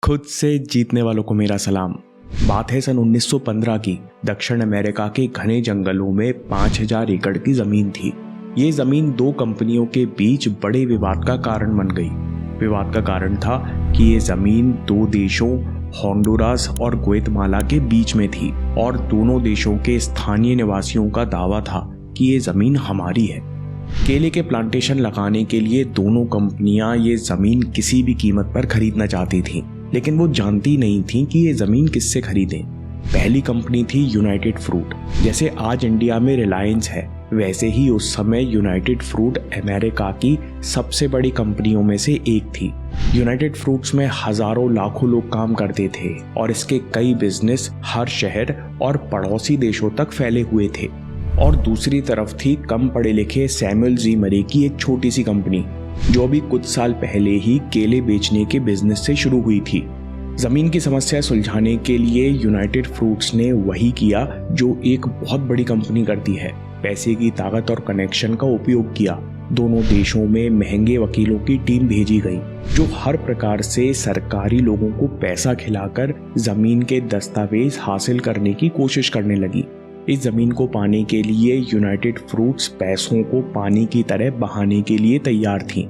खुद से जीतने वालों को मेरा सलाम। बात है सन 1915 की। दक्षिण अमेरिका के घने जंगलों में 5000 एकड़ की जमीन थी। ये जमीन दो कंपनियों के बीच बड़े विवाद का कारण बन गई। विवाद का कारण था कि ये जमीन दो देशों होंडुरास और ग्वाटेमाला के बीच में थी और दोनों देशों के स्थानीय निवासियों का दावा था कि ये जमीन हमारी है। केले के प्लांटेशन लगाने के लिए दोनों कंपनियां ये जमीन किसी भी कीमत पर खरीदना चाहती थीं, लेकिन वो जानती नहीं थीं कि ये जमीन किससे खरीदें। पहली कंपनी थी यूनाइटेड फ्रूट। जैसे आज इंडिया में रिलायंस है, वैसे ही उस समय यूनाइटेड फ्रूट अमेरिका की सबसे बड़ी कंपनियों में से एक थी। यूनाइटेड फ्रूट्स में हजारों लाखों लोग काम करते थे और इसके कई बिजनेस हर शहर और पड़ोसी देशों तक फैले हुए थे। और दूसरी तरफ थी कम पढ़े लिखे सैमुअल जी मरे की एक छोटी सी कंपनी, जो अभी कुछ साल पहले ही केले बेचने के बिजनेस से शुरू हुई थी। जमीन की समस्या सुलझाने के लिए यूनाइटेड फ्रूट्स ने वही किया जो एक बहुत बड़ी कंपनी करती है, पैसे की ताकत और कनेक्शन का उपयोग किया। दोनों देशों में महंगे वकीलों की टीम भेजी गई, जो हर प्रकार से सरकारी लोगों को पैसा खिलाकर जमीन के दस्तावेज हासिल करने की कोशिश करने लगी। इस जमीन को पाने के लिए यूनाइटेड फ्रूट्स पैसों को पानी की तरह बहाने के लिए तैयार थी।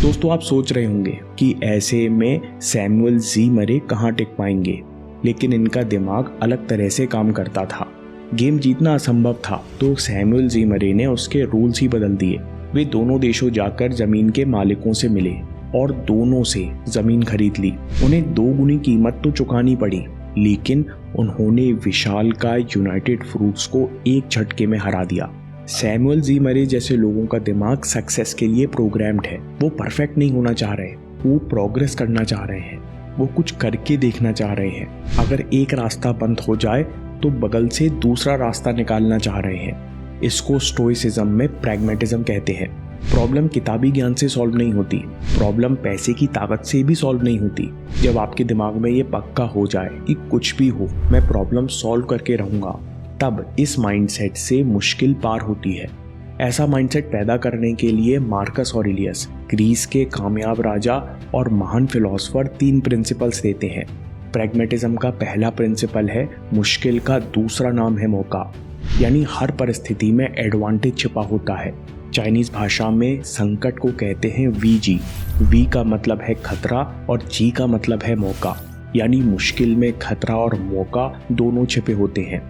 दोस्तों, आप सोच रहे होंगे कि ऐसे में सैमुअल जी मरे कहाँ टिक पाएंगे, लेकिन इनका दिमाग अलग तरह से काम करता था। गेम जीतना असंभव था, तो सैमुअल जी मरे ने उसके रूल्स ही बदल दिए। वे दोनों देशों जाकर जमीन के मालिकों से मिले और दोनों से जमीन खरीद ली। उन्हें 2 गुनी कीमत तो चुकानी पड़ी, लेकिन उन्होंने विशालकाय यूनाइटेड फ्रूट्स को एक झटके में हरा दिया। सैमुअल जी मरे जैसे लोगों का दिमाग सक्सेस के लिए प्रोग्राम्ड है। वो परफेक्ट नहीं होना चाह रहे, वो प्रोग्रेस करना चाह रहे हैं, वो कुछ करके देखना चाह रहे हैं। अगर एक रास्ता बंद हो जाए तो बगल से दूसरा रास्ता निकालना चाह रहे हैं। इसको स्टोइसिज्म में प्रैग्मेटिज्म कहते हैं। प्रॉब्लम किताबी ज्ञान से सॉल्व नहीं होती, प्रॉब्लम पैसे की ताकत से भी सॉल्व नहीं होती। जब आपके दिमाग में ये पक्का हो जाए कि कुछ भी हो मैं प्रॉब्लम सॉल्व करके रहूंगा, तब इस माइंडसेट से मुश्किल पार होती है। ऐसा माइंडसेट पैदा करने के लिए मार्कस ऑरेलियस, ग्रीस के कामयाब राजा और महान फिलोसोफर, 3 प्रिंसिपल्स देते हैं। प्रैग्मेटिज्म का पहला प्रिंसिपल है मुश्किल का दूसरा नाम है मौका, यानी हर परिस्थिति में एडवांटेज छिपा होता है। चाइनीज भाषा में संकट को कहते हैं वीजी। वी का मतलब है खतरा और जी का मतलब है मौका, यानी मुश्किल में खतरा और मौका दोनों छिपे होते हैं।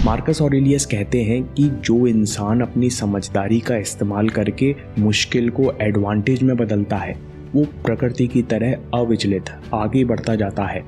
मार्कस ऑरेलियस कहते हैं कि जो इंसान अपनी समझदारी का इस्तेमाल करके मुश्किल को एडवांटेज में बदलता है, वो प्रकृति की तरह अविचलित आगे बढ़ता जाता है।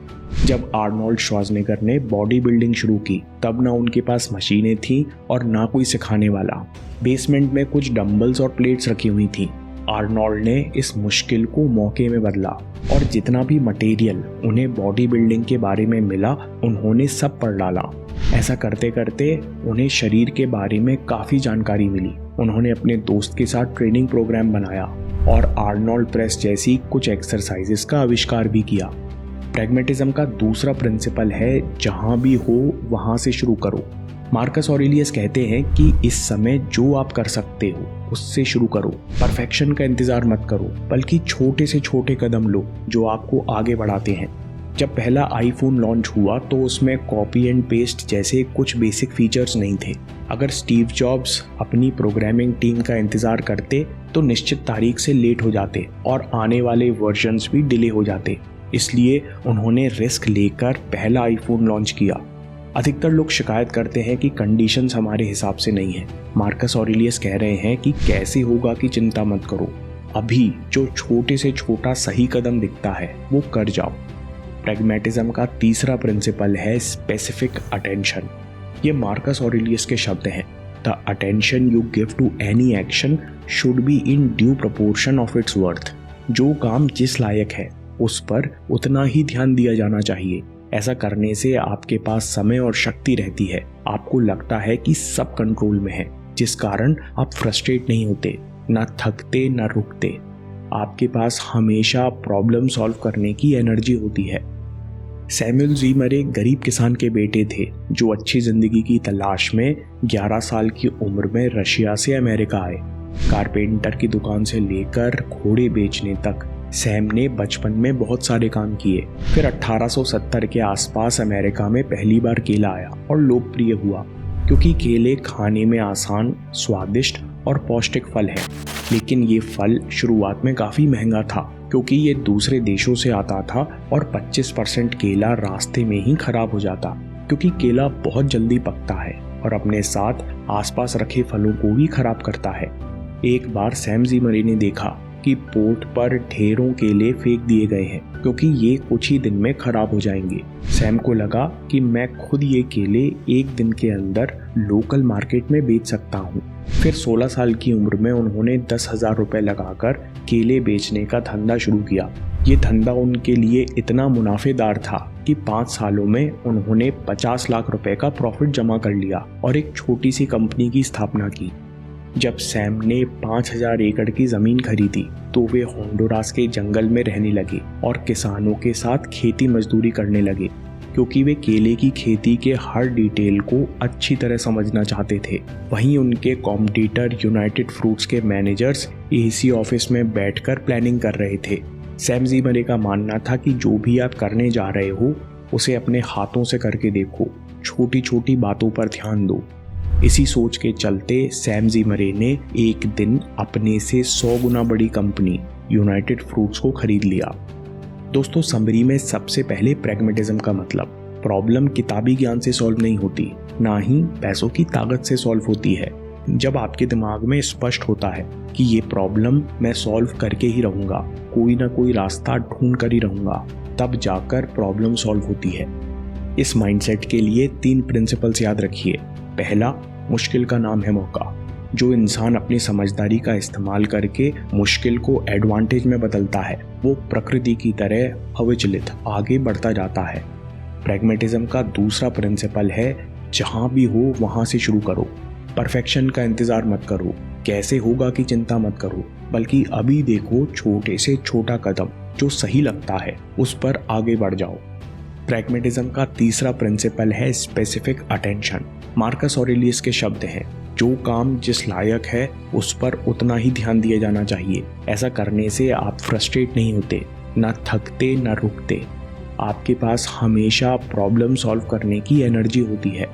जब आर्नोल्ड श्वार्ज़नेगर ने बॉडी बिल्डिंग शुरू की, तब ना उनके पास मशीनें थीं और ना कोई सिखाने वाला। बेसमेंट में कुछ डंबल्स और प्लेट्स रखी हुई थीं। आर्नोल्ड ने इस मुश्किल को मौके में बदला और जितना भी मटेरियल उन्हें बॉडी बिल्डिंग के बारे में मिला, उन्होंने सब पढ़ डाला। ऐसा करते करते उन्हें शरीर के बारे में काफ़ी जानकारी मिली। उन्होंने अपने दोस्त के साथ ट्रेनिंग प्रोग्राम बनाया और आर्नोल्ड प्रेस जैसी कुछ एक्सरसाइजेस का आविष्कार भी किया। प्रैग्मेटिज्म का दूसरा प्रिंसिपल है जहां भी हो वहां से शुरू करो। मार्कस ऑरेलियस कहते हैं कि इस समय जो आप कर सकते हो उससे शुरू करो। परफेक्शन का इंतजार मत करो, बल्कि छोटे से छोटे कदम लो जो आपको आगे बढ़ाते हैं। जब पहला आईफोन लॉन्च हुआ तो उसमें कॉपी एंड पेस्ट जैसे कुछ बेसिक फीचर्स नहीं थे। अगर स्टीव जॉब्स अपनी प्रोग्रामिंग टीम का इंतजार करते तो निश्चित तारीख से लेट हो जाते और आने वाले वर्जन्स भी डिले हो जाते। इसलिए उन्होंने रिस्क लेकर पहला आईफोन लॉन्च किया। अधिकतर लोग शिकायत करते हैं कि कंडीशंस हमारे हिसाब से नहीं है। मार्कस ऑरेलियस कह रहे हैं कि कैसे होगा की चिंता मत करो, अभी जो छोटे से छोटा सही कदम दिखता है वो कर जाओ। प्रैग्मेटिज्म का तीसरा प्रिंसिपल है स्पेसिफिक अटेंशन। ये मार्कस ऑरेलियस के शब्द हैं। The attention you give to any action should be in due proportion of its worth. जो काम जिस लायक है उस पर उतना ही ध्यान दिया जाना चाहिए। ऐसा करने से आपके पास समय और शक्ति रहती है। आपको लगता है कि सब कंट्रोल में है, जिस कारण आप फ्रस्ट्रेट नहीं होते, ना थकते ना रुकते। आपके पास हमेशा प्रॉब्लम सॉल्व करने की एनर्जी होती है। सैमुअल जी मरे गरीब किसान के बेटे थे जो अच्छी जिंदगी की तलाश में 11 साल की उम्र में रशिया से अमेरिका आए। कारपेंटर की दुकान से लेकर घोड़े बेचने तक सैम ने बचपन में बहुत सारे काम किए। फिर 1870 के आसपास अमेरिका में पहली बार केला आया और लोकप्रिय हुआ, क्योंकि केले खाने में आसान, स्वादिष्ट और पौष्टिक फल है। लेकिन ये फल शुरुआत में काफ़ी महंगा था, क्योंकि ये दूसरे देशों से आता था और 25% केला रास्ते में ही खराब हो जाता, क्योंकि केला बहुत जल्दी पकता है और अपने साथ आसपास रखे फलों को भी खराब करता है। एक बार सैम ज़िमरे ने देखा कि पोर्ट पर ढेरों केले फेंक दिए गए हैं, क्योंकि ये कुछ ही दिन में खराब हो जाएंगे। सैम को लगा कि मैं खुद ये केले एक दिन के अंदर लोकल मार्केट में बेच सकता हूँ। फिर 16 साल की उम्र में उन्होंने 10,000 रुपए लगाकर केले बेचने का धंधा शुरू किया। ये धंधा उनके लिए इतना मुनाफेदार था कि 5 सालों में उन्होंने 50 लाख रुपए का प्रॉफिट जमा कर लिया और एक छोटी सी कंपनी की स्थापना की। जब सैम ने 5,000 एकड़ की जमीन खरीदी तो वे होंडुरास के जंगल में रहने लगे और किसानों के साथ खेती मजदूरी करने लगे, क्योंकि वे केले की खेती के हर डिटेल को अच्छी तरह समझना चाहते थे। वहीं उनके कॉम्पिटिटर यूनाइटेड फ्रूट्स के मैनेजर्स एसी ऑफिस में बैठकर प्लानिंग कर रहे थे। सैम ज़िमरे का मानना था कि जो भी आप करने जा रहे हो उसे अपने हाथों से करके देखो, छोटी छोटी बातों पर ध्यान दो। इसी सोच के चलते सैम ज़िमरे ने एक दिन अपने से 100 गुना बड़ी कंपनी यूनाइटेड फ्रूट्स को खरीद लिया। दोस्तों, समरी में सबसे पहले प्रैग्मेटिज्म का मतलब, प्रॉब्लम किताबी ज्ञान से सॉल्व नहीं होती, ना ही पैसों की ताकत से सॉल्व होती है। जब आपके दिमाग में स्पष्ट होता है कि ये प्रॉब्लम मैं सॉल्व करके ही रहूँगा, कोई ना कोई रास्ता ढूंढ कर ही रहूँगा, तब जाकर प्रॉब्लम सॉल्व होती है। इस माइंडसेट के लिए 3 प्रिंसिपल्स याद रखिए। पहला, मुश्किल का नाम है मौका। जो इंसान अपनी समझदारी का इस्तेमाल करके मुश्किल को एडवांटेज में बदलता है, वो प्रकृति की तरह अविचलित आगे बढ़ता जाता है। प्रैग्मेटिज्म का दूसरा प्रिंसिपल है, जहां भी हो वहां से शुरू करो। परफेक्शन का इंतजार मत करो, कैसे होगा की चिंता मत करो, बल्कि अभी देखो छोटे से छोटा कदम जो सही लगता है उस पर आगे बढ़ जाओ। प्रैग्मेटिज्म का तीसरा प्रिंसिपल है स्पेसिफिक अटेंशन। मार्कस ऑरेलियस के शब्द हैं, जो काम जिस लायक है उस पर उतना ही ध्यान दिया जाना चाहिए। ऐसा करने से आप फ्रस्ट्रेट नहीं होते, ना थकते ना रुकते। आपके पास हमेशा प्रॉब्लम सॉल्व करने की एनर्जी होती है।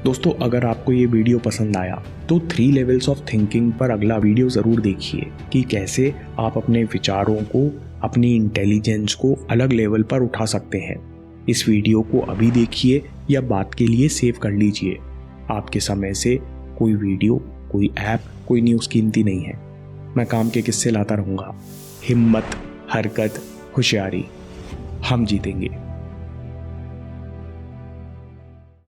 दोस्तों, अगर आपको ये वीडियो पसंद आया तो 3 लेवल्स ऑफ थिंकिंग पर अगला वीडियो ज़रूर देखिए कि कैसे आप अपने विचारों को, अपनी इंटेलिजेंस को अलग लेवल पर उठा सकते हैं। इस वीडियो को अभी देखिए या बात के लिए सेव कर लीजिए। आपके समय से कोई वीडियो, कोई ऐप, कोई न्यूज़ कीमती नहीं है। मैं काम के किस्से लाता रहूँगा। हिम्मत, हरकत, होशियारी, हम जीतेंगे।